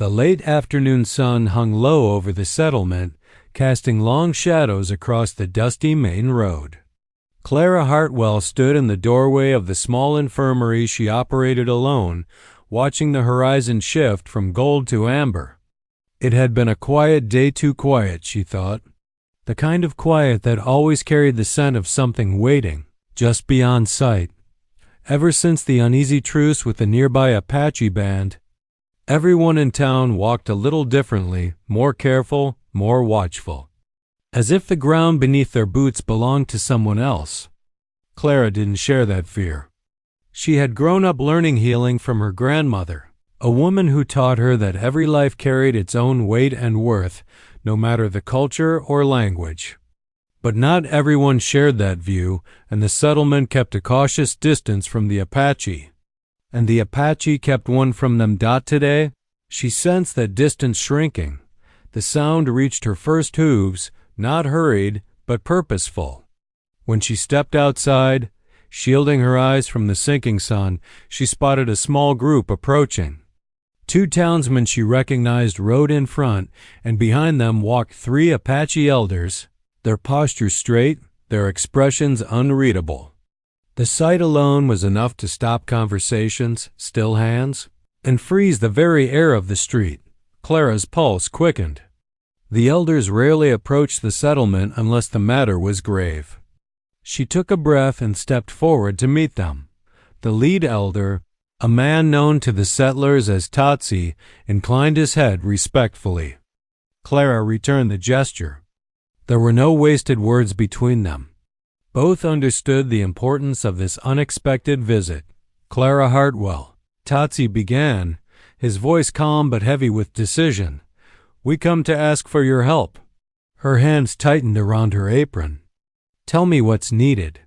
The late afternoon sun hung low over the settlement, casting long shadows across the dusty main road. Clara Hartwell stood in the doorway of the small infirmary she operated alone, watching the horizon shift from gold to amber. It had been a quiet day, too quiet, she thought. The kind of quiet that always carried the scent of something waiting, just beyond sight. Ever since the uneasy truce with the nearby Apache band, everyone in town walked a little differently, more careful, more watchful, as if the ground beneath their boots belonged to someone else. Clara didn't share that fear. She had grown up learning healing from her grandmother, a woman who taught her that every life carried its own weight and worth, no matter the culture or language. But not everyone shared that view, and the settlement kept a cautious distance from the Apache. And the Apache kept one from them. Today, she sensed that distance shrinking. The sound reached her first hooves, not hurried, but purposeful. When she stepped outside, shielding her eyes from the sinking sun, she spotted a small group approaching. 2 townsmen she recognized rode in front, and behind them walked 3 Apache elders, their postures straight, their expressions unreadable. The sight alone was enough to stop conversations, still hands, and freeze the very air of the street. Clara's pulse quickened. The elders rarely approached the settlement unless the matter was grave. She took a breath and stepped forward to meet them. The lead elder, a man known to the settlers as Tatsi, inclined his head respectfully. Clara returned the gesture. There were no wasted words between them. Both understood the importance of this unexpected visit. Clara Hartwell. Tatsi began, his voice calm but heavy with decision. "We come to ask for your help." Her hands tightened around her apron. "Tell me what's needed."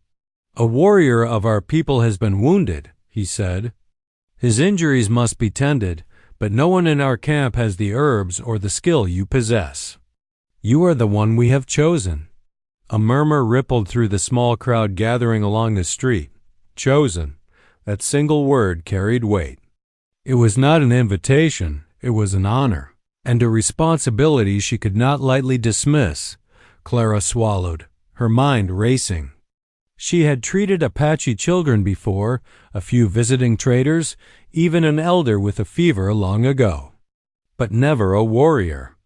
"A warrior of our people has been wounded," he said. "His injuries must be tended, but no one in our camp has the herbs or the skill you possess. You are the one we have chosen." A murmur rippled through the small crowd gathering along the street. Chosen. That single word carried weight. It was not an invitation, it was an honor, and a responsibility she could not lightly dismiss. Clara swallowed, her mind racing. She had treated Apache children before, a few visiting traders, even an elder with a fever long ago. But never a warrior.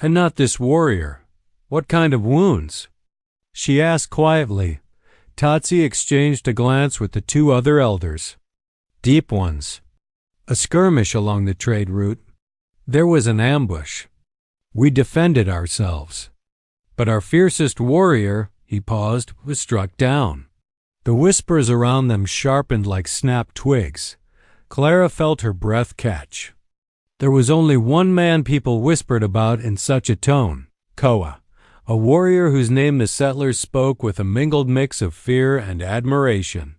And not this warrior. What kind of wounds? She asked quietly. Tatsi exchanged a glance with the 2 other elders. Deep ones. A skirmish along the trade route. There was an ambush. We defended ourselves. But our fiercest warrior, he paused, was struck down. The whispers around them sharpened like snapped twigs. Clara felt her breath catch. There was only one man people whispered about in such a tone, Koa, a warrior whose name the settlers spoke with a mingled mix of fear and admiration.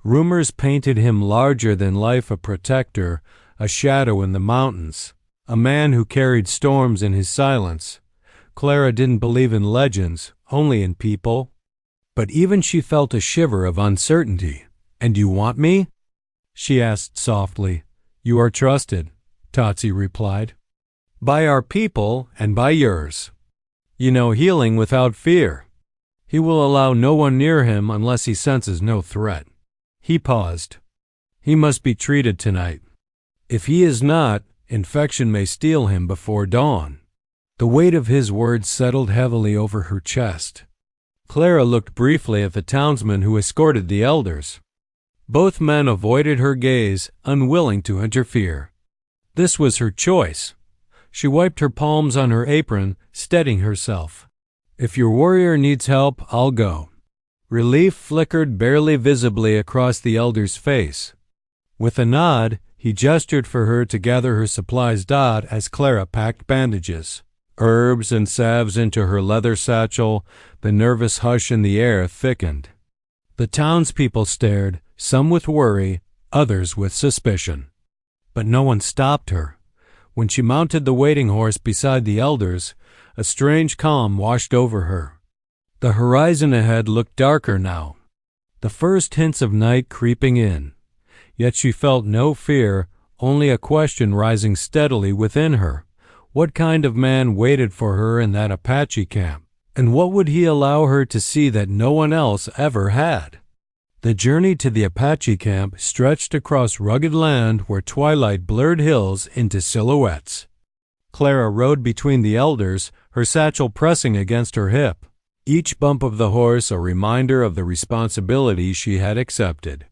Rumors painted him larger than life, a protector, a shadow in the mountains, a man who carried storms in his silence. Clara didn't believe in legends, only in people. But even she felt a shiver of uncertainty. "And you want me?" she asked softly. "You are trusted," Tatsi replied. "By our people and by yours. You know healing without fear. He will allow no one near him unless he senses no threat." He paused. "He must be treated tonight. If he is not, infection may steal him before dawn." The weight of his words settled heavily over her chest. Clara looked briefly at the townsman who escorted the elders. Both men avoided her gaze, unwilling to interfere. This was her choice. She wiped her palms on her apron, steadying herself. "If your warrior needs help, I'll go." Relief flickered barely visibly across the elder's face. With a nod, he gestured for her to gather her supplies. As Clara packed bandages, herbs and salves into her leather satchel, the nervous hush in the air thickened. The townspeople stared, some with worry, others with suspicion. But no one stopped her. When she mounted the waiting horse beside the elders, a strange calm washed over her. The horizon ahead looked darker now, the first hints of night creeping in. Yet she felt no fear, only a question rising steadily within her. What kind of man waited for her in that Apache camp? And what would he allow her to see that no one else ever had? The journey to the Apache camp stretched across rugged land where twilight blurred hills into silhouettes. Clara rode between the elders, her satchel pressing against her hip, each bump of the horse a reminder of the responsibility she had accepted.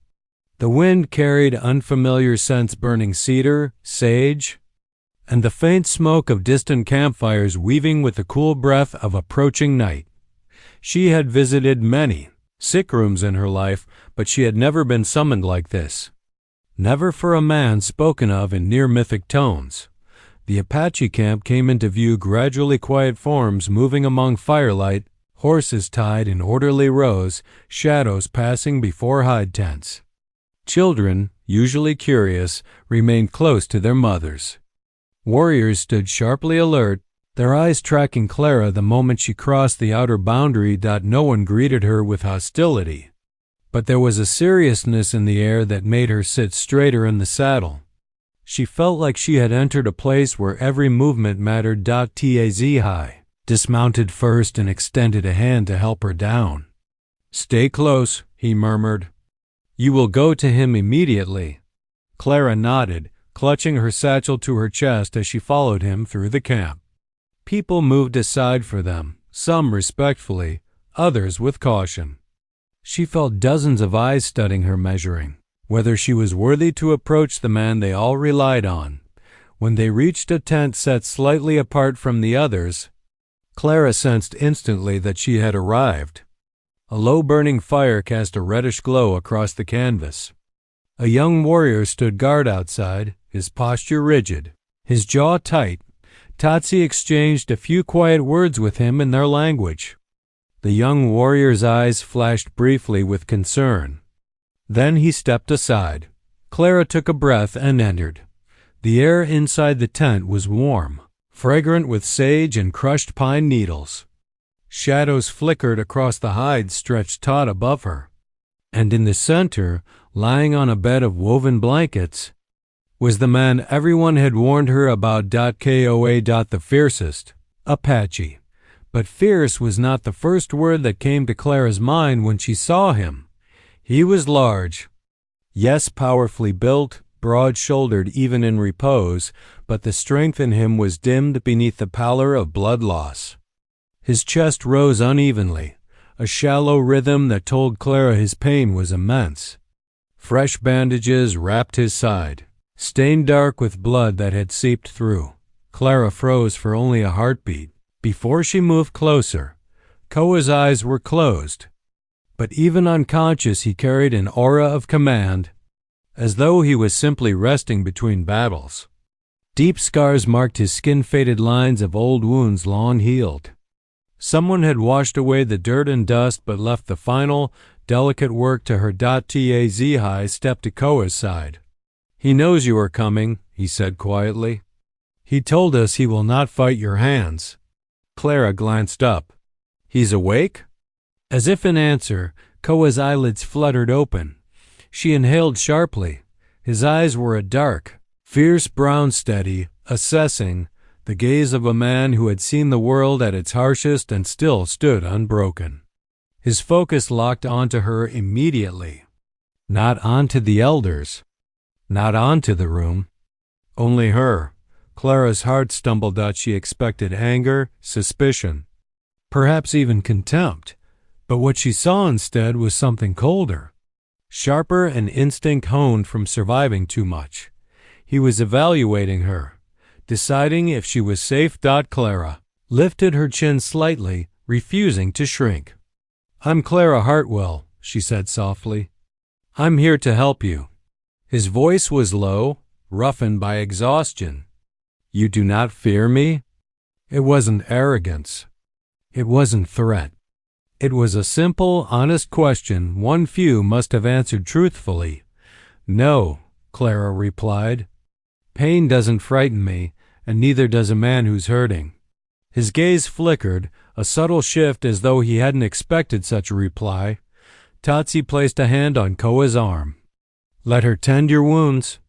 The wind carried unfamiliar scents, burning cedar, sage, and the faint smoke of distant campfires weaving with the cool breath of approaching night. She had visited many sick rooms in her life, but she had never been summoned like this. Never for a man spoken of in near mythic tones. The Apache camp came into view, gradually quiet forms moving among firelight, horses tied in orderly rows, shadows passing before hide tents. Children, usually curious, remained close to their mothers. Warriors stood sharply alert, their eyes tracking Clara the moment she crossed the outer boundary. No one greeted her with hostility, but there was a seriousness in the air that made her sit straighter in the saddle. She felt like she had entered a place where every movement mattered. Taz dismounted first and extended a hand to help her down. "Stay close," he murmured. "You will go to him immediately." Clara nodded, clutching her satchel to her chest as she followed him through the camp. People moved aside for them, some respectfully, others with caution. She felt dozens of eyes studying her, measuring whether she was worthy to approach the man they all relied on. When they reached a tent set slightly apart from the others, Clara sensed instantly that she had arrived. A low burning fire cast a reddish glow across the canvas. A young warrior stood guard outside, his posture rigid, his jaw tight. Tatsi exchanged a few quiet words with him in their language. The young warrior's eyes flashed briefly with concern. Then he stepped aside. Clara took a breath and entered. The air inside the tent was warm, fragrant with sage and crushed pine needles. Shadows flickered across the hides stretched taut above her. And in the center, lying on a bed of woven blankets, was the man everyone had warned her about. Koa. The Fiercest, Apache. But fierce was not the first word that came to Clara's mind when she saw him. He was large. Yes, powerfully built, broad-shouldered even in repose, but the strength in him was dimmed beneath the pallor of blood loss. His chest rose unevenly, a shallow rhythm that told Clara his pain was immense. Fresh bandages wrapped his side, stained dark with blood that had seeped through. Clara froze for only a heartbeat before she moved closer. Koa's eyes were closed, but even unconscious he carried an aura of command, as though he was simply resting between battles. Deep scars marked his skin-faded lines of old wounds long healed. Someone had washed away the dirt and dust but left the final, delicate work to her. Taz stepped to Koa's side. "He knows you are coming," he said quietly. "He told us he will not fight your hands." Clara glanced up. "He's awake?" As if in answer, Koa's eyelids fluttered open. She inhaled sharply. His eyes were a dark, fierce brown, steady, assessing, the gaze of a man who had seen the world at its harshest and still stood unbroken. His focus locked onto her immediately. Not onto the elders, not onto the room, only her. Clara's heart stumbled out. She expected anger, suspicion, perhaps even contempt. But what she saw instead was something colder, sharper, an instinct honed from surviving too much. He was evaluating her, deciding if she was safe. Clara lifted her chin slightly, refusing to shrink. "I'm Clara Hartwell," she said softly. "I'm here to help you." His voice was low, roughened by exhaustion. "You do not fear me?" It wasn't arrogance. It wasn't threat. It was a simple, honest question one few must have answered truthfully. "No," Clara replied. "Pain doesn't frighten me, and neither does a man who's hurting." His gaze flickered, a subtle shift as though he hadn't expected such a reply. Tatsi placed a hand on Koa's arm. "Let her tend your wounds."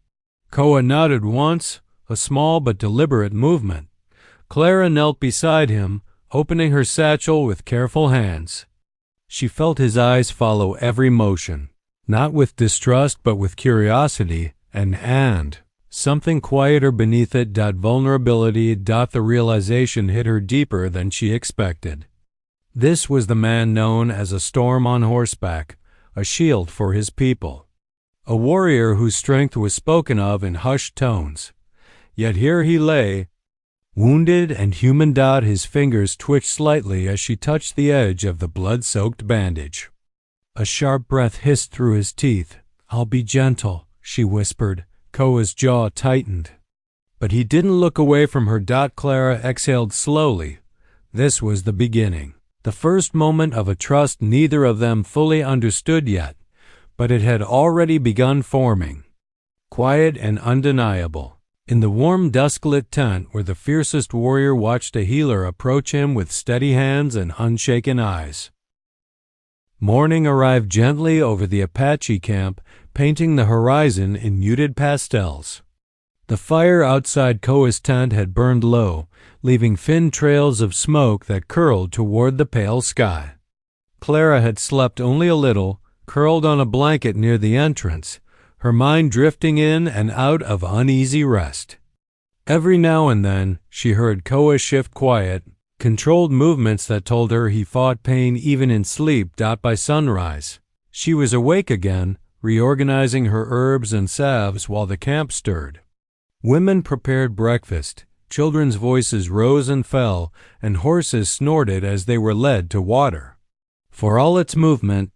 Koa nodded once, a small but deliberate movement. Clara knelt beside him, opening her satchel with careful hands. She felt his eyes follow every motion, not with distrust but with curiosity, and something quieter beneath it. Vulnerability. The realization hit her deeper than she expected. This was the man known as a storm on horseback, a shield for his people, a warrior whose strength was spoken of in hushed tones. Yet here he lay, wounded and human. His fingers twitched slightly as she touched the edge of the blood-soaked bandage. A sharp breath hissed through his teeth. "I'll be gentle," she whispered. Koa's jaw tightened. But he didn't look away from her. Clara exhaled slowly. This was the beginning, the first moment of a trust neither of them fully understood yet, but it had already begun forming. Quiet and undeniable, in the warm dusk-lit tent where the fiercest warrior watched a healer approach him with steady hands and unshaken eyes. Morning arrived gently over the Apache camp, painting the horizon in muted pastels. The fire outside Koa's tent had burned low, leaving thin trails of smoke that curled toward the pale sky. Clara had slept only a little, curled on a blanket near the entrance, her mind drifting in and out of uneasy rest. Every now and then she heard Koa shift quiet, controlled movements that told her he fought pain even in sleep. By sunrise, she was awake again, reorganizing her herbs and salves while the camp stirred. Women prepared breakfast, children's voices rose and fell, and horses snorted as they were led to water. For all its movement,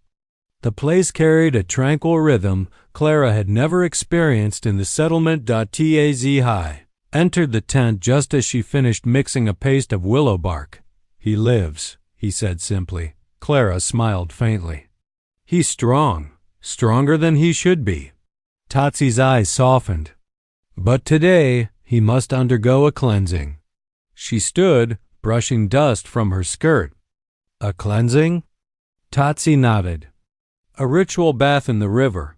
the place carried a tranquil rhythm Clara had never experienced in the settlement. High entered the tent just as she finished mixing a paste of willow bark. "He lives," he said simply. Clara smiled faintly. "He's strong, stronger than he should be." Tatsy's eyes softened. "But today he must undergo a cleansing." She stood, brushing dust from her skirt. "A cleansing?" Tatsy nodded. "A ritual bath in the river.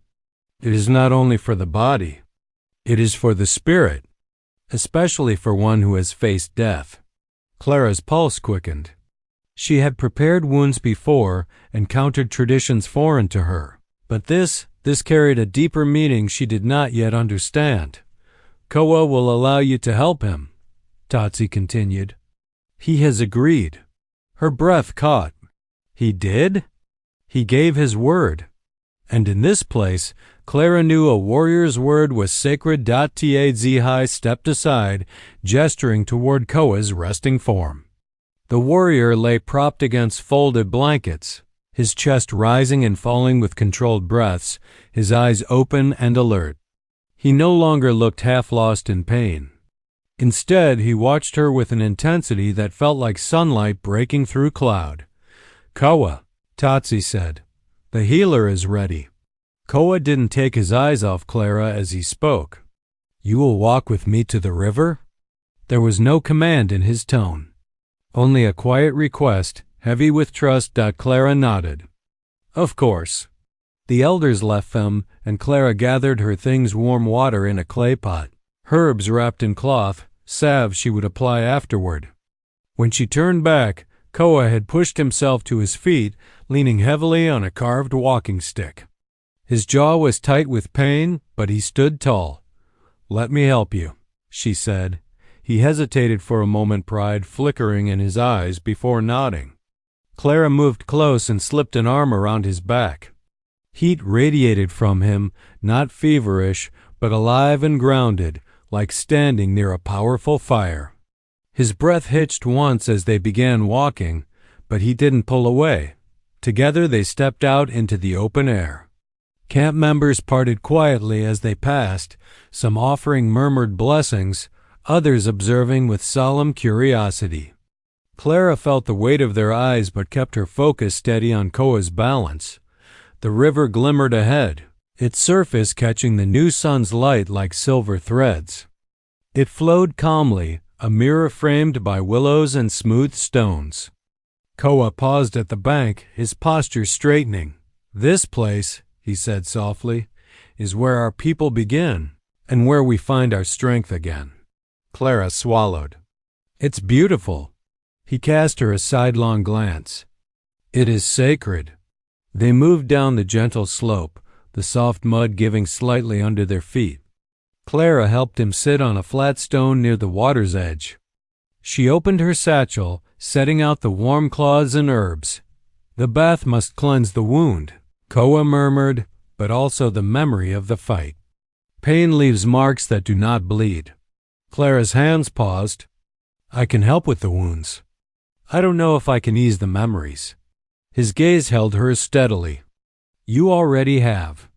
It is not only for the body, it is for the spirit, especially for one who has faced death." Clara's pulse quickened. She had prepared wounds before, encountered traditions foreign to her, but this carried a deeper meaning she did not yet understand. "Koa will allow you to help him," Tatsy continued. "He has agreed." Her breath caught. He did? He gave his word. And in this place, Clara knew a warrior's word was sacred. Tazhi stepped aside, gesturing toward Koa's resting form. The warrior lay propped against folded blankets, his chest rising and falling with controlled breaths, his eyes open and alert. He no longer looked half-lost in pain. Instead, he watched her with an intensity that felt like sunlight breaking through cloud. "Koa," Tatsy said, "the healer is ready." Koa didn't take his eyes off Clara as he spoke. "You will walk with me to the river?" There was no command in his tone, only a quiet request, heavy with trust. Clara nodded. "Of course." The elders left them, and Clara gathered her things: warm water in a clay pot, herbs wrapped in cloth, salve she would apply afterward. When she turned back, Koa had pushed himself to his feet, leaning heavily on a carved walking stick. His jaw was tight with pain, but he stood tall. "Let me help you," she said. He hesitated for a moment, pride flickering in his eyes, before nodding. Clara moved close and slipped an arm around his back. Heat radiated from him, not feverish, but alive and grounded, like standing near a powerful fire. His breath hitched once as they began walking, but he didn't pull away. Together they stepped out into the open air. Camp members parted quietly as they passed, some offering murmured blessings, others observing with solemn curiosity. Clara felt the weight of their eyes but kept her focus steady on Koa's balance. The river glimmered ahead, its surface catching the new sun's light like silver threads. It flowed calmly, a mirror framed by willows and smooth stones. Koa paused at the bank, his posture straightening. "This place," he said softly, "is where our people begin, and where we find our strength again." Clara swallowed. "It's beautiful." He cast her a sidelong glance. "It is sacred." They moved down the gentle slope, the soft mud giving slightly under their feet. Clara helped him sit on a flat stone near the water's edge. She opened her satchel, setting out the warm cloths and herbs. "The bath must cleanse the wound," Koa murmured, "but also the memory of the fight. Pain leaves marks that do not bleed." Clara's hands paused. "I can help with the wounds. I don't know if I can ease the memories." His gaze held hers steadily. "You already have."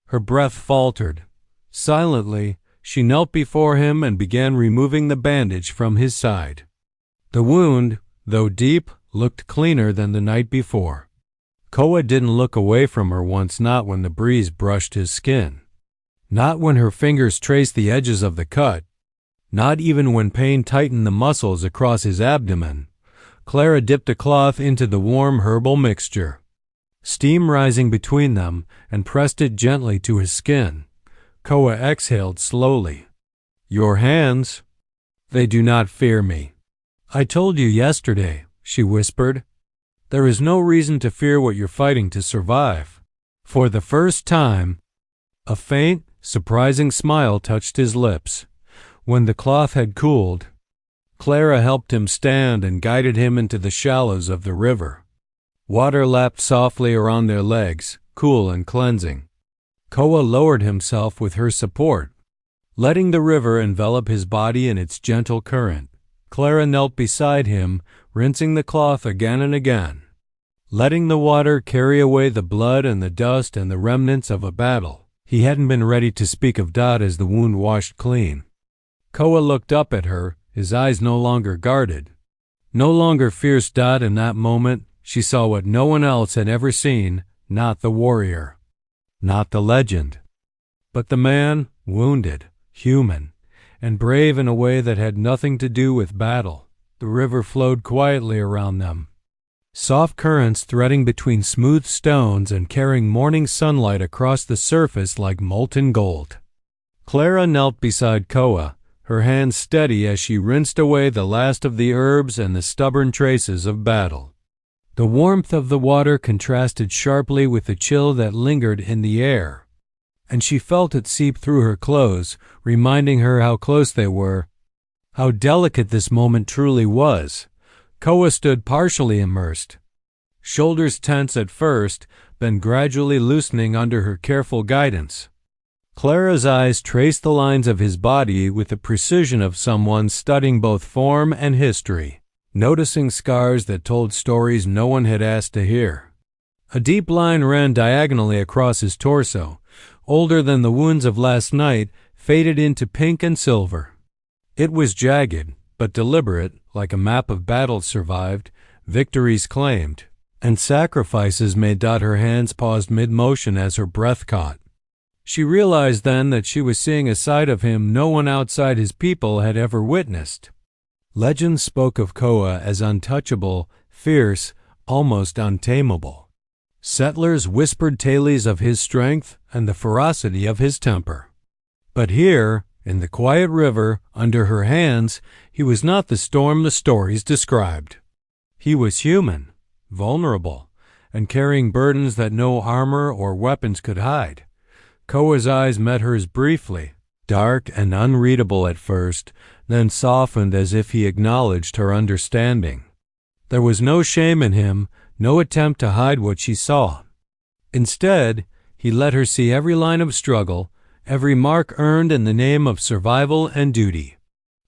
Her breath faltered. Silently, she knelt before him and began removing the bandage from his side. The wound, though deep, looked cleaner than the night before. Koa didn't look away from her once, not when the breeze brushed his skin. Not when her fingers traced the edges of the cut. Not even when pain tightened the muscles across his abdomen. Clara dipped a cloth into the warm herbal mixture. Steam rising between them, and pressed it gently to his skin. Koa exhaled slowly. "Your hands, they do not fear me." "I told you yesterday," she whispered. "There is no reason to fear what you're fighting to survive." For the first time, a faint, surprising smile touched his lips. When the cloth had cooled, Clara helped him stand and guided him into the shallows of the river. Water lapped softly around their legs, cool and cleansing. Koa lowered himself with her support, letting the river envelop his body in its gentle current. Clara knelt beside him, rinsing the cloth again and again, letting the water carry away the blood and the dust and the remnants of a battle. He hadn't been ready to speak of Dot as the wound washed clean. Koa looked up at her, his eyes no longer guarded. No longer fierce. Dot in that moment, she saw what no one else had ever seen, not the warrior, not the legend, but the man, wounded, human, and brave in a way that had nothing to do with battle. The river flowed quietly around them, soft currents threading between smooth stones and carrying morning sunlight across the surface like molten gold. Clara knelt beside Koa, her hands steady as she rinsed away the last of the herbs and the stubborn traces of battle. The warmth of the water contrasted sharply with the chill that lingered in the air, and she felt it seep through her clothes, reminding her how close they were, how delicate this moment truly was. Koa stood partially immersed, shoulders tense at first, then gradually loosening under her careful guidance. Clara's eyes traced the lines of his body with the precision of someone studying both form and history, noticing scars that told stories no one had asked to hear. A deep line ran diagonally across his torso, older than the wounds of last night, faded into pink and silver. It was jagged, but deliberate, like a map of battles survived, victories claimed, and sacrifices made. Her hands paused mid-motion as her breath caught. She realized then that she was seeing a side of him no one outside his people had ever witnessed. Legends spoke of Koa as untouchable, fierce, almost untamable. Settlers whispered tales of his strength and the ferocity of his temper. But here, in the quiet river, under her hands, he was not the storm the stories described. He was human, vulnerable, and carrying burdens that no armor or weapons could hide. Koa's eyes met hers briefly, dark and unreadable at first, then softened as if he acknowledged her understanding. There was no shame in him, no attempt to hide what she saw. Instead, he let her see every line of struggle, every mark earned in the name of survival and duty.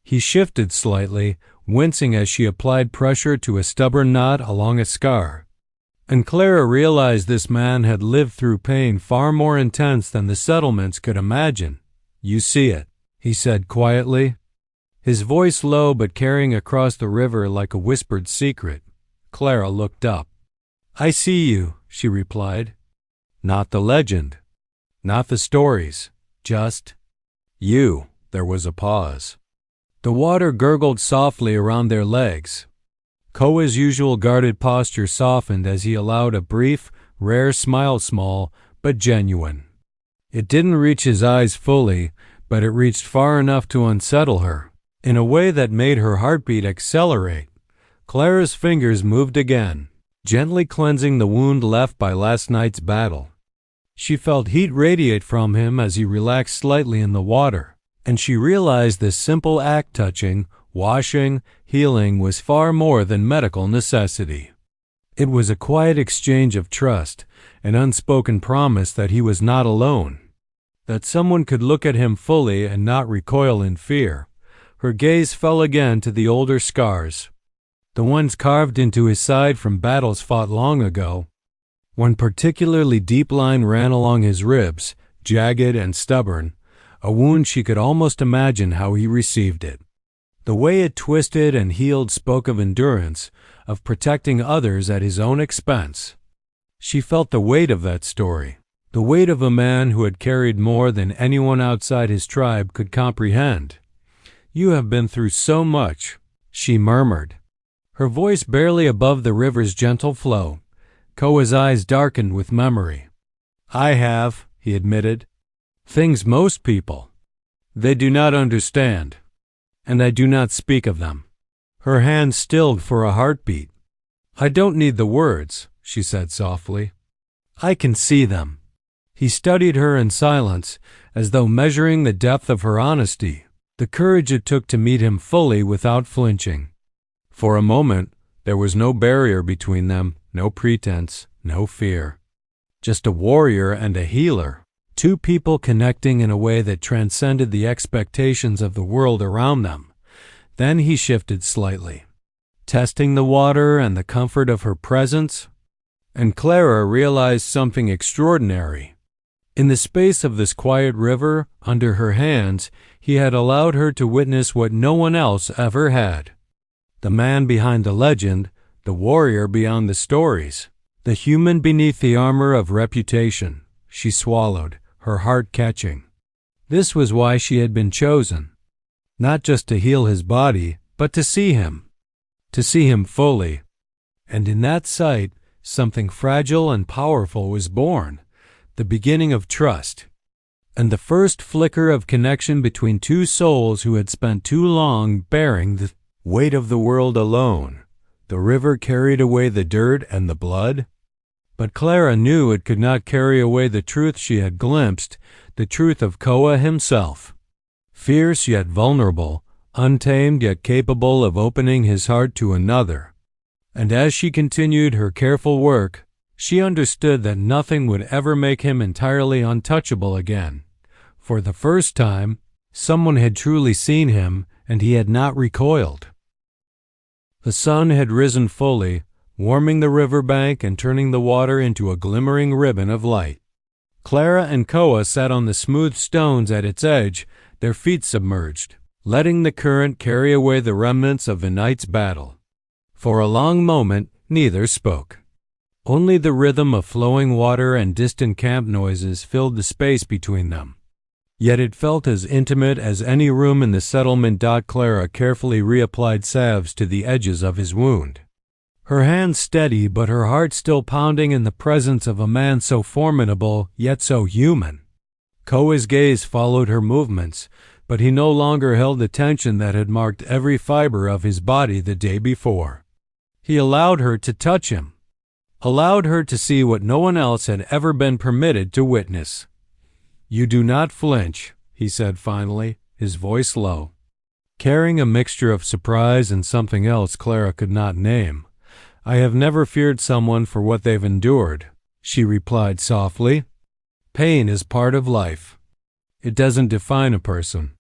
He shifted slightly, wincing as she applied pressure to a stubborn knot along a scar. And Clara realized this man had lived through pain far more intense than the settlements could imagine. "You see it," he said quietly, his voice low but carrying across the river like a whispered secret. Clara looked up. "I see you," she replied. "Not the legend, not the stories, just you." There was a pause. The water gurgled softly around their legs. Koa's usual guarded posture softened as he allowed a brief, rare smile, small but genuine. It didn't reach his eyes fully, but it reached far enough to unsettle her, in a way that made her heartbeat accelerate. Clara's fingers moved again, gently cleansing the wound left by last night's battle. She felt heat radiate from him as he relaxed slightly in the water, and she realized this simple act, touching, washing, healing, was far more than medical necessity. It was a quiet exchange of trust, an unspoken promise that he was not alone, that someone could look at him fully and not recoil in fear. Her gaze fell again to the older scars, the ones carved into his side from battles fought long ago. One particularly deep line ran along his ribs, jagged and stubborn, a wound she could almost imagine how he received it. The way it twisted and healed spoke of endurance, of protecting others at his own expense. She felt the weight of that story, the weight of a man who had carried more than anyone outside his tribe could comprehend. "You have been through so much," she murmured, her voice barely above the river's gentle flow. Koa's eyes darkened with memory. "I have," he admitted. "Things most people, they do not understand, and I do not speak of them." Her hand stilled for a heartbeat. "I don't need the words," she said softly. "I can see them." He studied her in silence, as though measuring the depth of her honesty, the courage it took to meet him fully without flinching. For a moment, there was no barrier between them, no pretense, no fear. Just a warrior and a healer, two people connecting in a way that transcended the expectations of the world around them. Then he shifted slightly, testing the water and the comfort of her presence, and Clara realized something extraordinary. In the space of this quiet river, under her hands, he had allowed her to witness what no one else ever had. The man behind the legend, the warrior beyond the stories, the human beneath the armor of reputation. She swallowed, her heart catching. This was why she had been chosen. Not just to heal his body, but to see him fully. And in that sight, something fragile and powerful was born, the beginning of trust, and the first flicker of connection between two souls who had spent too long bearing the weight of the world alone. The river carried away the dirt and the blood, but Clara knew it could not carry away the truth she had glimpsed, the truth of Koa himself. Fierce yet vulnerable, untamed yet capable of opening his heart to another. And as she continued her careful work, she understood that nothing would ever make him entirely untouchable again. For the first time, someone had truly seen him, and he had not recoiled. The sun had risen fully, warming the riverbank and turning the water into a glimmering ribbon of light. Clara and Koa sat on the smooth stones at its edge, their feet submerged, letting the current carry away the remnants of the night's battle. For a long moment, neither spoke. Only the rhythm of flowing water and distant camp noises filled the space between them. Yet it felt as intimate as any room in the settlement. Clara carefully reapplied salves to the edges of his wound, her hands steady but her heart still pounding in the presence of a man so formidable yet so human. Koa's gaze followed her movements, but he no longer held the tension that had marked every fiber of his body the day before. He allowed her to touch him, allowed her to see what no one else had ever been permitted to witness. "You do not flinch," he said finally, his voice low, carrying a mixture of surprise and something else Clara could not name. "I have never feared someone for what they've endured," she replied softly. "Pain is part of life. It doesn't define a person."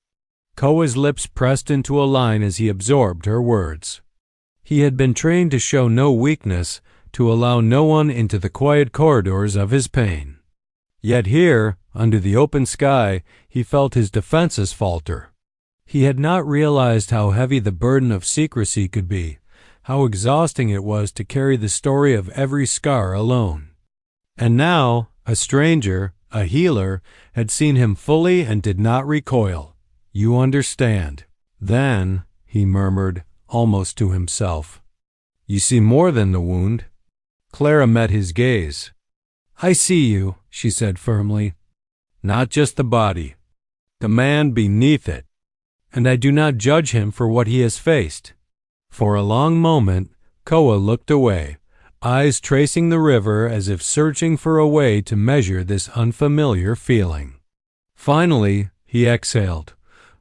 Koa's lips pressed into a line as he absorbed her words. He had been trained to show no weakness, to allow no one into the quiet corridors of his pain. Yet here, under the open sky, he felt his defenses falter. He had not realized how heavy the burden of secrecy could be, how exhausting it was to carry the story of every scar alone. And now, a stranger, a healer, had seen him fully and did not recoil. "You understand." "Then," he murmured, almost to himself, "you see more than the wound." Clara met his gaze. "I see you," she said firmly. "Not just the body." the man beneath it, and I do not judge him for what he has faced." For a long moment, Koa looked away, eyes tracing the river as if searching for a way to measure this unfamiliar feeling. Finally, he exhaled,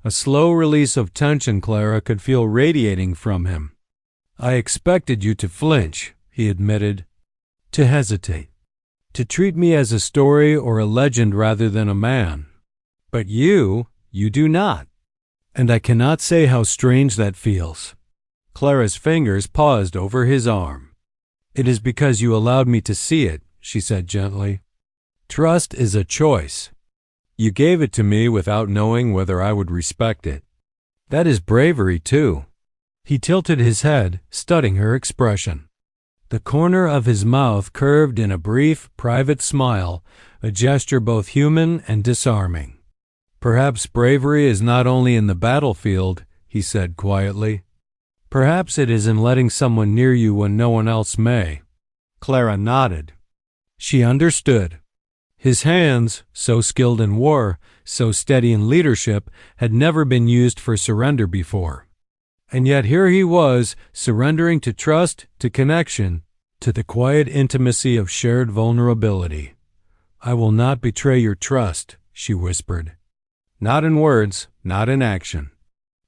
a slow release of tension Clara could feel radiating from him. "I expected you to flinch," he admitted, "to hesitate, to treat me as a story or a legend rather than a man. But you do not. And I cannot say how strange that feels." Clara's fingers paused over his arm. "It is because you allowed me to see it," she said gently. "Trust is a choice. You gave it to me without knowing whether I would respect it. That is bravery, too." He tilted his head, studying her expression. The corner of his mouth curved in a brief, private smile, a gesture both human and disarming. "Perhaps bravery is not only in the battlefield," he said quietly. "Perhaps it is in letting someone near you when no one else may." Clara nodded. She understood. His hands, so skilled in war, so steady in leadership, had never been used for surrender before. And yet here he was, surrendering to trust, to connection, to the quiet intimacy of shared vulnerability. "I will not betray your trust," she whispered. "Not in words, not in action.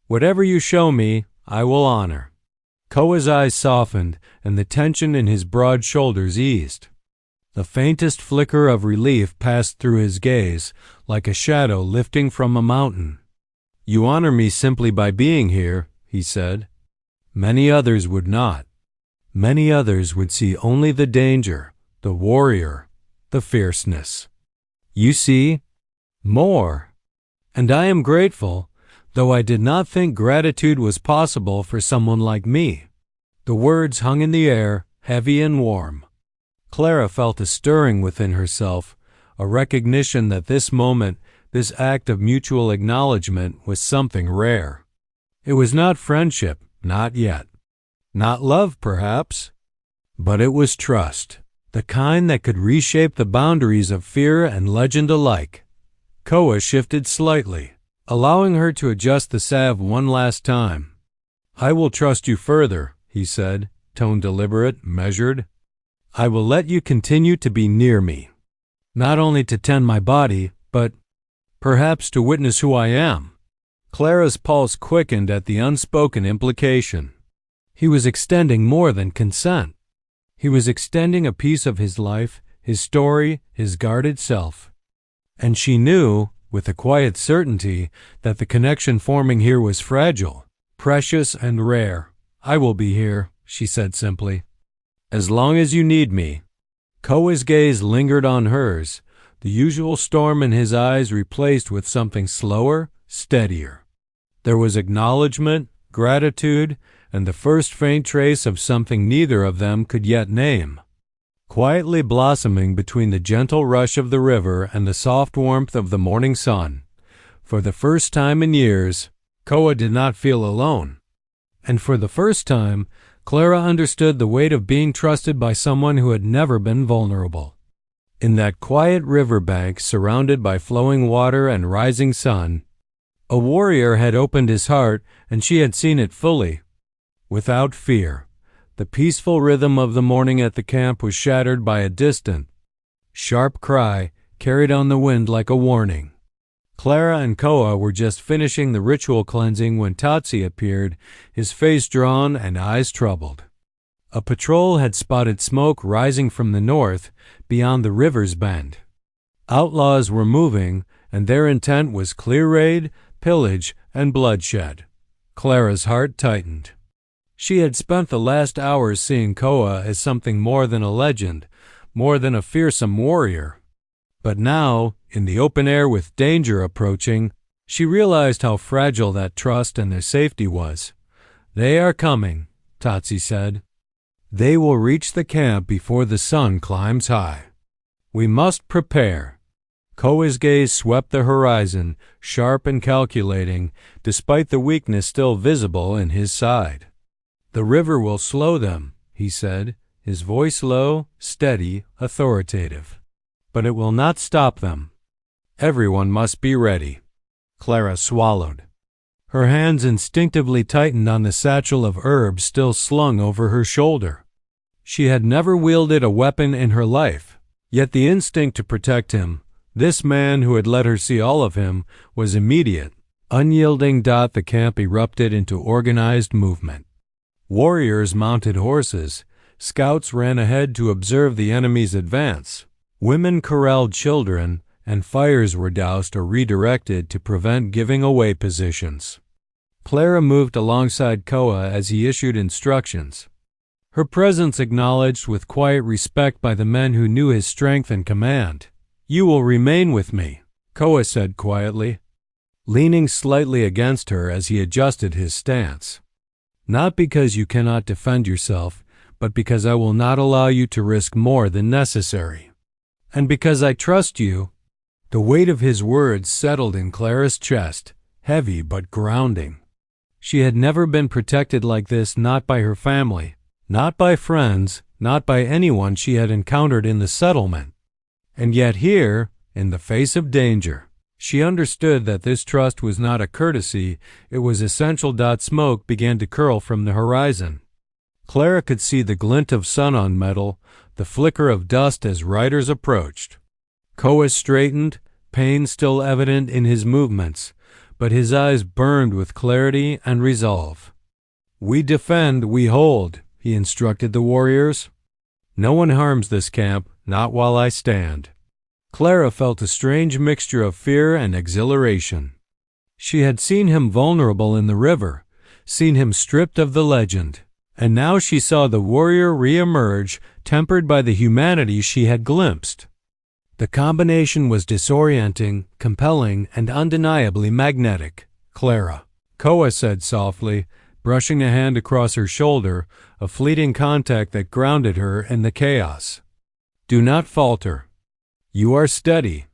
Whatever you show me, I will honor." Koa's eyes softened, and the tension in his broad shoulders eased. The faintest flicker of relief passed through his gaze, like a shadow lifting from a mountain. "You honor me simply by being here," he said. "Many others would not. Many others would see only the danger, the warrior, the fierceness. You see more. And I am grateful, though I did not think gratitude was possible for someone like me." The words hung in the air, heavy and warm. Clara felt a stirring within herself, a recognition that this moment, this act of mutual acknowledgement, was something rare. It was not friendship, not yet. Not love, perhaps. But it was trust, the kind that could reshape the boundaries of fear and legend alike. Koa shifted slightly, allowing her to adjust the salve one last time. "I will trust you further," he said, tone deliberate, measured. "I will let you continue to be near me, not only to tend my body, but perhaps to witness who I am." Clara's pulse quickened at the unspoken implication. He was extending more than consent. He was extending a piece of his life, his story, his guarded self. And she knew, with a quiet certainty, that the connection forming here was fragile, precious and rare. "I will be here," she said simply. "As long as you need me." Koa's gaze lingered on hers, the usual storm in his eyes replaced with something slower, steadier. There was acknowledgement, gratitude, and the first faint trace of something neither of them could yet name. Quietly blossoming between the gentle rush of the river and the soft warmth of the morning sun, for the first time in years, Koa did not feel alone. And for the first time, Clara understood the weight of being trusted by someone who had never been vulnerable. In that quiet riverbank surrounded by flowing water and rising sun, a warrior had opened his heart, and she had seen it fully, without fear. The peaceful rhythm of the morning at the camp was shattered by a distant, sharp cry carried on the wind like a warning. Clara and Koa were just finishing the ritual cleansing when Tatsi appeared, his face drawn and eyes troubled. A patrol had spotted smoke rising from the north, beyond the river's bend. Outlaws were moving, and their intent was clear raid, pillage, and bloodshed. Clara's heart tightened. She had spent the last hours seeing Koa as something more than a legend, more than a fearsome warrior. But now, in the open air with danger approaching, she realized how fragile that trust and their safety was. "They are coming," Tatsi said. "They will reach the camp before the sun climbs high. We must prepare." Koa's gaze swept the horizon, sharp and calculating, despite the weakness still visible in his side. "The river will slow them," he said, his voice low, steady, authoritative. "But it will not stop them. Everyone must be ready." Clara swallowed. Her hands instinctively tightened on the satchel of herbs still slung over her shoulder. She had never wielded a weapon in her life, yet the instinct to protect him, this man who had let her see all of him, was immediate, unyielding. The camp erupted into organized movement. Warriors mounted horses, scouts ran ahead to observe the enemy's advance, women corralled children, and fires were doused or redirected to prevent giving away positions. Clara moved alongside Koa as he issued instructions, her presence acknowledged with quiet respect by the men who knew his strength and command. "You will remain with me," Koa said quietly, leaning slightly against her as he adjusted his stance. "Not because you cannot defend yourself, but because I will not allow you to risk more than necessary. And because I trust you." The weight of his words settled in Clara's chest, heavy but grounding. She had never been protected like this, not by her family, not by friends, not by anyone she had encountered in the settlement. And yet here, in the face of danger, she understood that this trust was not a courtesy, it was essential. Smoke began to curl from the horizon. Clara could see the glint of sun on metal, the flicker of dust as riders approached. Koa straightened, pain still evident in his movements, but his eyes burned with clarity and resolve. "We defend, we hold," he instructed the warriors. "No one harms this camp, not while I stand." Clara felt a strange mixture of fear and exhilaration. She had seen him vulnerable in the river, seen him stripped of the legend, and now she saw the warrior re-emerge, tempered by the humanity she had glimpsed. The combination was disorienting, compelling, and undeniably magnetic. "Clara," Koa said softly, brushing a hand across her shoulder, a fleeting contact that grounded her in the chaos. "Do not falter. You are steady.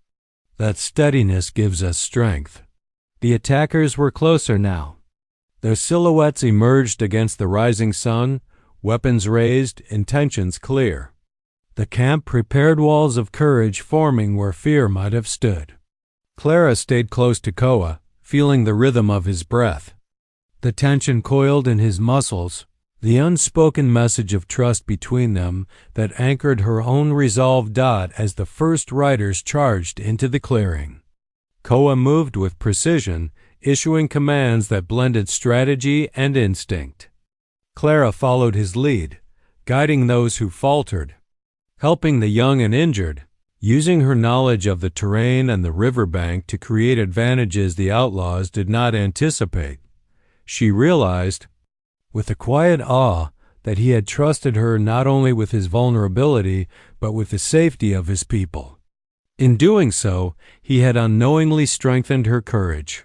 That steadiness gives us strength." The attackers were closer now. Their silhouettes emerged against the rising sun, weapons raised, intentions clear. The camp prepared walls of courage forming where fear might have stood. Clara stayed close to Koa, feeling the rhythm of his breath. The tension coiled in his muscles, the unspoken message of trust between them that anchored her own resolve. As the first riders charged into the clearing, Koa moved with precision, issuing commands that blended strategy and instinct. Clara followed his lead, guiding those who faltered, helping the young and injured, using her knowledge of the terrain and the riverbank to create advantages the outlaws did not anticipate. She realized, with a quiet awe, that he had trusted her not only with his vulnerability, but with the safety of his people. In doing so, he had unknowingly strengthened her courage.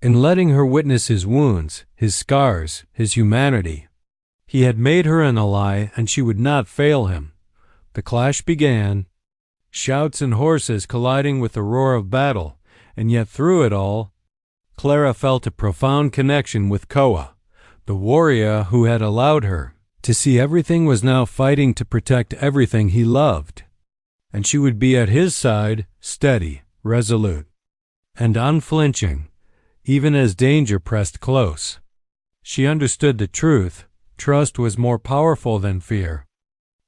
In letting her witness his wounds, his scars, his humanity, he had made her an ally, and she would not fail him. The clash began, shouts and horses colliding with the roar of battle, and yet through it all, Clara felt a profound connection with Koa, the warrior who had allowed her to see everything was now fighting to protect everything he loved. And she would be at his side, steady, resolute, and unflinching, even as danger pressed close. She understood the truth. Trust was more powerful than fear,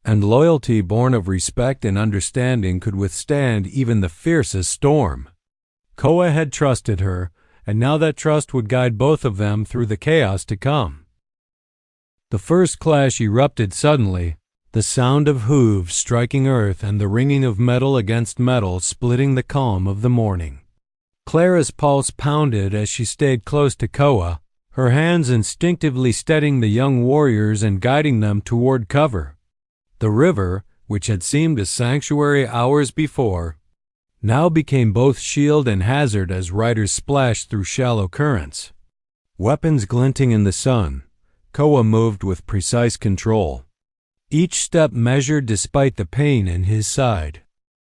and loyalty born of respect and understanding could withstand even the fiercest storm. Koa had trusted her, and now that trust would guide both of them through the chaos to come. The first clash erupted suddenly, the sound of hooves striking earth and the ringing of metal against metal splitting the calm of the morning. Clara's pulse pounded as she stayed close to Koa, her hands instinctively steadying the young warriors and guiding them toward cover. The river, which had seemed a sanctuary hours before, now became both shield and hazard as riders splashed through shallow currents. Weapons glinting in the sun, Koa moved with precise control, each step measured despite the pain in his side.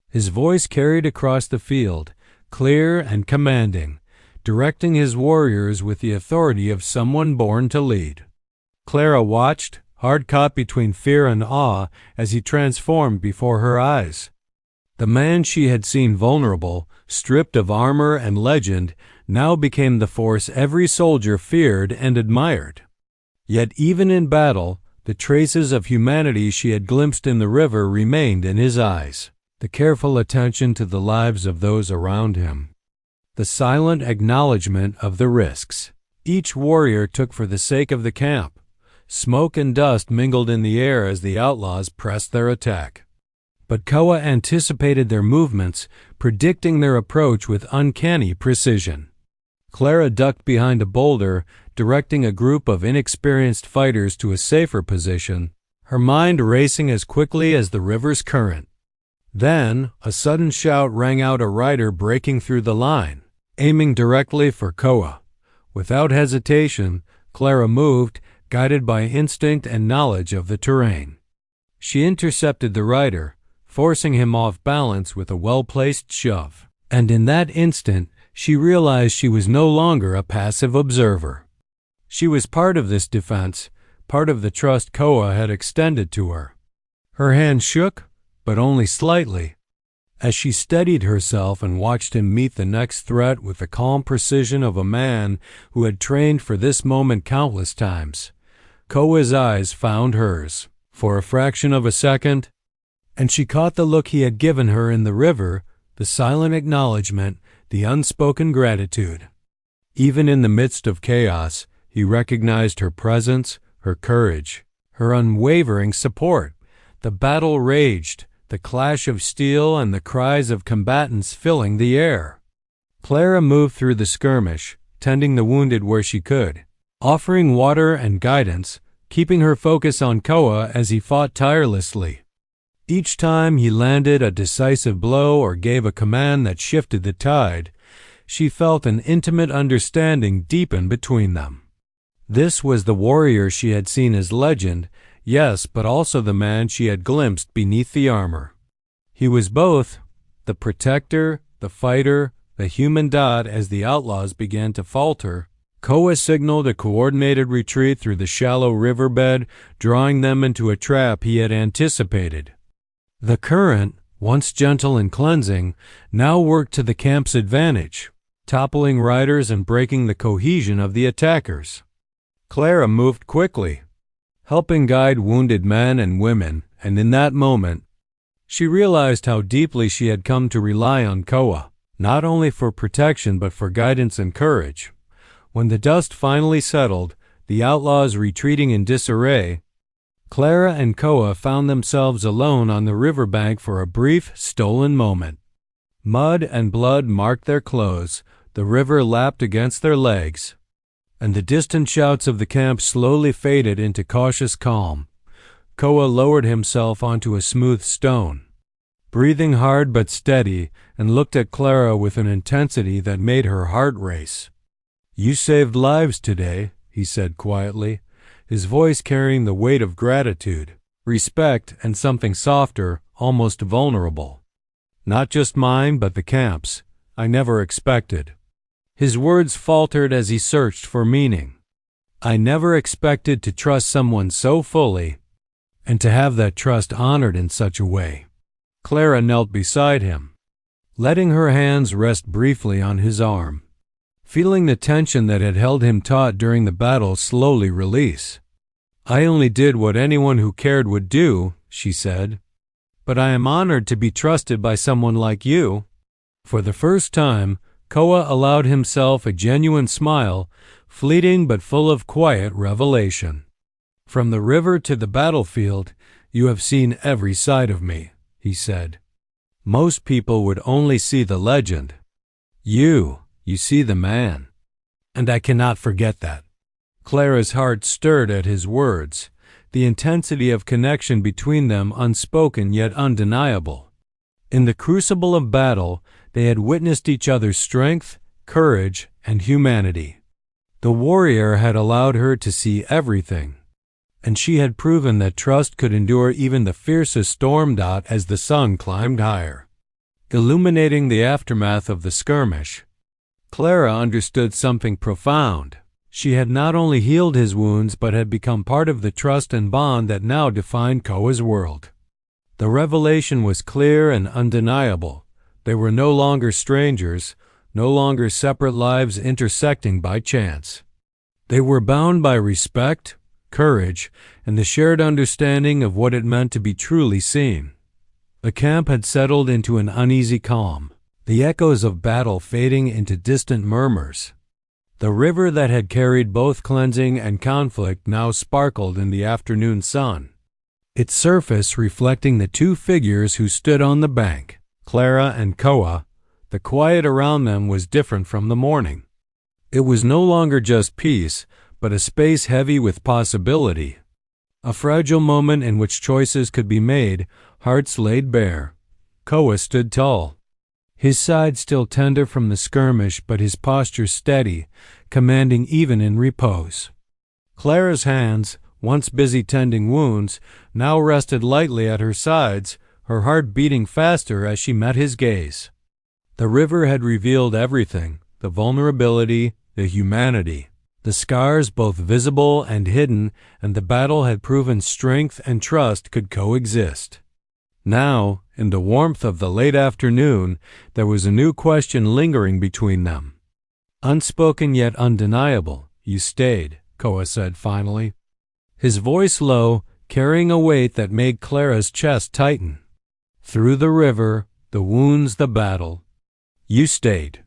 His voice carried across the field, clear and commanding, directing his warriors with the authority of someone born to lead. Clara watched, hard caught between fear and awe, as he transformed before her eyes. The man she had seen vulnerable, stripped of armor and legend, now became the force every soldier feared and admired. Yet even in battle, the traces of humanity she had glimpsed in the river remained in his eyes. The careful attention to the lives of those around him. The silent acknowledgement of the risks each warrior took for the sake of the camp. Smoke and dust mingled in the air as the outlaws pressed their attack. But Koa anticipated their movements, predicting their approach with uncanny precision. Clara ducked behind a boulder, directing a group of inexperienced fighters to a safer position, her mind racing as quickly as the river's current. Then, a sudden shout rang out, a rider breaking through the line, aiming directly for Koa. Without hesitation, Clara moved, guided by instinct and knowledge of the terrain. She intercepted the rider, forcing him off balance with a well-placed shove. And in that instant, she realized she was no longer a passive observer. She was part of this defense, part of the trust Koa had extended to her. Her hand shook, but only slightly, as she steadied herself and watched him meet the next threat with the calm precision of a man who had trained for this moment countless times. Koa's eyes found hers, for a fraction of a second, and she caught the look he had given her in the river, the silent acknowledgement, the unspoken gratitude. Even in the midst of chaos, he recognized her presence, her courage, her unwavering support. The battle raged, the clash of steel and the cries of combatants filling the air. Clara moved through the skirmish, tending the wounded where she could, offering water and guidance, keeping her focus on Koa as he fought tirelessly. Each time he landed a decisive blow or gave a command that shifted the tide, she felt an intimate understanding deepen between them. This was the warrior she had seen as legend, yes, but also the man she had glimpsed beneath the armor. He was both the protector, the fighter, the human. As the outlaws began to falter, Koa signaled a coordinated retreat through the shallow riverbed, drawing them into a trap he had anticipated. The current, once gentle and cleansing, now worked to the camp's advantage, toppling riders and breaking the cohesion of the attackers. Clara moved quickly, helping guide wounded men and women, and in that moment, she realized how deeply she had come to rely on Koa, not only for protection but for guidance and courage. When the dust finally settled, the outlaws retreating in disarray, Clara and Koa found themselves alone on the riverbank for a brief, stolen moment. Mud and blood marked their clothes, the river lapped against their legs, and the distant shouts of the camp slowly faded into cautious calm. Koa lowered himself onto a smooth stone, breathing hard but steady, and looked at Clara with an intensity that made her heart race. "You saved lives today," he said quietly, his voice carrying the weight of gratitude, respect, and something softer, almost vulnerable. "Not just mine, but the camp's. I never expected." His words faltered as he searched for meaning. "I never expected to trust someone so fully, and to have that trust honored in such a way." Clara knelt beside him, letting her hands rest briefly on his arm, feeling the tension that had held him taut during the battle slowly release. "I only did what anyone who cared would do," she said, "but I am honored to be trusted by someone like you." For the first time, Koa allowed himself a genuine smile, fleeting but full of quiet revelation. "From the river to the battlefield, you have seen every side of me," he said. "Most people would only see the legend. You see the man. And I cannot forget that." Clara's heart stirred at his words, the intensity of connection between them unspoken yet undeniable. In the crucible of battle, they had witnessed each other's strength, courage, and humanity. The warrior had allowed her to see everything, and she had proven that trust could endure even the fiercest storm. As the sun climbed higher, illuminating the aftermath of the skirmish, Clara understood something profound. She had not only healed his wounds but had become part of the trust and bond that now defined Koa's world. The revelation was clear and undeniable. They were no longer strangers, no longer separate lives intersecting by chance. They were bound by respect, courage, and the shared understanding of what it meant to be truly seen. The camp had settled into an uneasy calm, the echoes of battle fading into distant murmurs. The river that had carried both cleansing and conflict now sparkled in the afternoon sun, its surface reflecting the two figures who stood on the bank, Clara and Koa. The quiet around them was different from the morning. It was no longer just peace, but a space heavy with possibility. A fragile moment in which choices could be made, hearts laid bare. Koa stood tall, his side still tender from the skirmish but his posture steady, commanding even in repose. Clara's hands, once busy tending wounds, now rested lightly at her sides, her heart beating faster as she met his gaze. The river had revealed everything, the vulnerability, the humanity, the scars both visible and hidden, and the battle had proven strength and trust could coexist. Now, in the warmth of the late afternoon, there was a new question lingering between them. Unspoken yet undeniable. "You stayed," Koa said finally, his voice low, carrying a weight that made Clara's chest tighten. Through the river, the wounds, the battle, you stayed.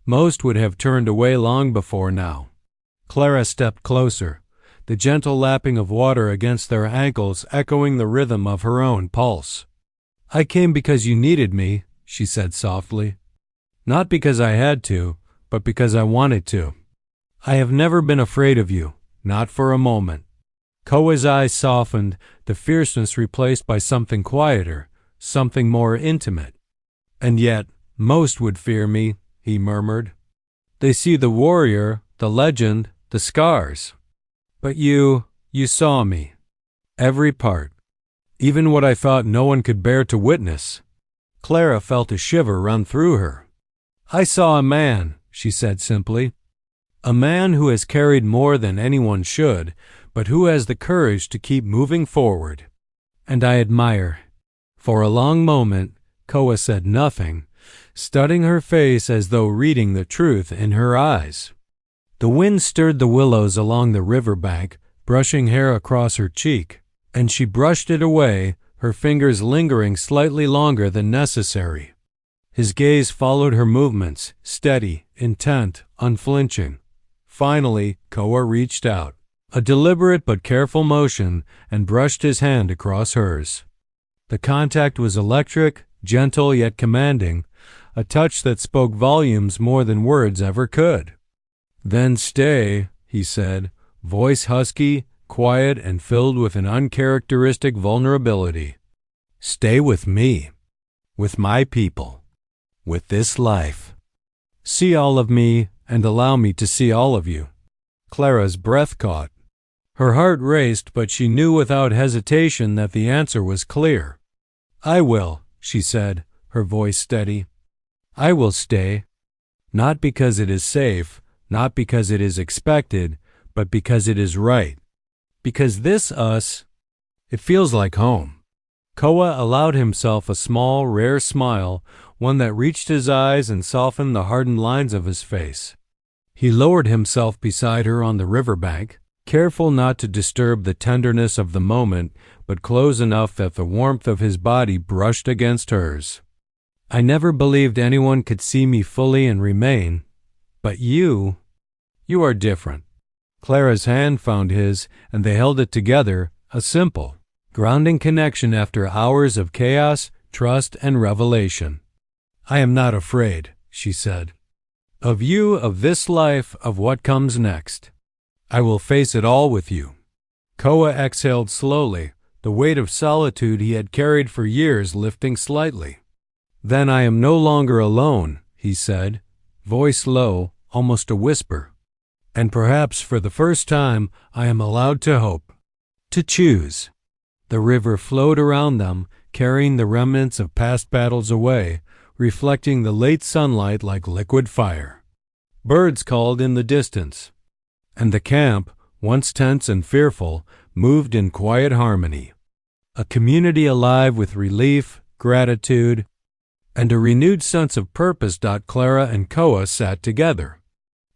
Most would have turned away long before now. Clara stepped closer, the gentle lapping of water against their ankles echoing the rhythm of her own pulse. "I came because you needed me," she said softly. "Not because I had to, but because I wanted to. I have never been afraid of you, not for a moment." Koa's eyes softened, the fierceness replaced by something quieter, something more intimate. "And yet, most would fear me," he murmured. "They see the warrior, the legend, the scars. But you saw me. Every part. Even what I thought no one could bear to witness." Clara felt a shiver run through her. "I saw a man," she said simply. "A man who has carried more than anyone should, but who has the courage to keep moving forward. And I admire." For a long moment, Koa said nothing, studying her face as though reading the truth in her eyes. The wind stirred the willows along the river bank, brushing hair across her cheek, and she brushed it away, her fingers lingering slightly longer than necessary. His gaze followed her movements, steady, intent, unflinching. Finally, Koa reached out, a deliberate but careful motion, and brushed his hand across hers. The contact was electric, gentle yet commanding, a touch that spoke volumes more than words ever could. "Then stay," he said, voice husky, quiet, and filled with an uncharacteristic vulnerability. "Stay with me, with my people, with this life. See all of me and allow me to see all of you." Clara's breath caught. Her heart raced, but she knew without hesitation that the answer was clear. "I will," she said, her voice steady. "I will stay. Not because it is safe, not because it is expected, but because it is right. Because this us, it feels like home." Koa allowed himself a small, rare smile, one that reached his eyes and softened the hardened lines of his face. He lowered himself beside her on the riverbank, careful not to disturb the tenderness of the moment, but close enough that the warmth of his body brushed against hers. "I never believed anyone could see me fully and remain, but you are different." Clara's hand found his, and they held it together, a simple, grounding connection after hours of chaos, trust, and revelation. "I am not afraid," she said. "Of you, of this life, of what comes next. I will face it all with you." Koa exhaled slowly, the weight of solitude he had carried for years lifting slightly. "Then I am no longer alone," he said, voice low, almost a whisper. "And perhaps for the first time I am allowed to hope, to choose." The river flowed around them, carrying the remnants of past battles away, reflecting the late sunlight like liquid fire. Birds called in the distance, and the camp, once tense and fearful, moved in quiet harmony. A community alive with relief, gratitude, and a renewed sense of purpose. Clara and Koa sat together,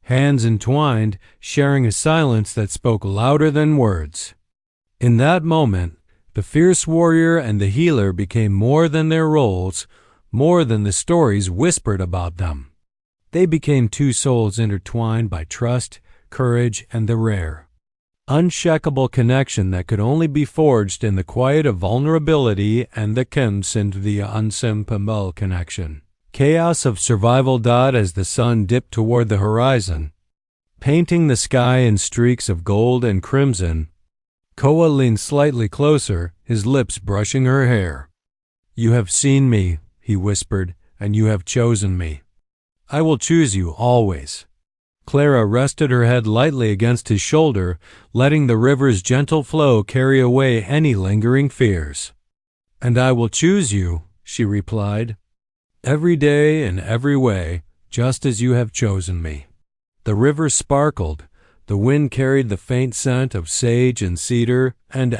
hands entwined, sharing a silence that spoke louder than words. In that moment, the fierce warrior and the healer became more than their roles, more than the stories whispered about them. They became two souls intertwined by trust, courage, and the rare, unshakable connection that could only be forged in the quiet of vulnerability and the the unsimple connection. Chaos of survival. As the sun dipped toward the horizon, painting the sky in streaks of gold and crimson, Koa leaned slightly closer, his lips brushing her hair. "You have seen me," he whispered, "and you have chosen me. I will choose you always." Clara rested her head lightly against his shoulder, letting the river's gentle flow carry away any lingering fears. "And I will choose you," she replied, "every day in every way, just as you have chosen me." The river sparkled. The wind carried the faint scent of sage and cedar and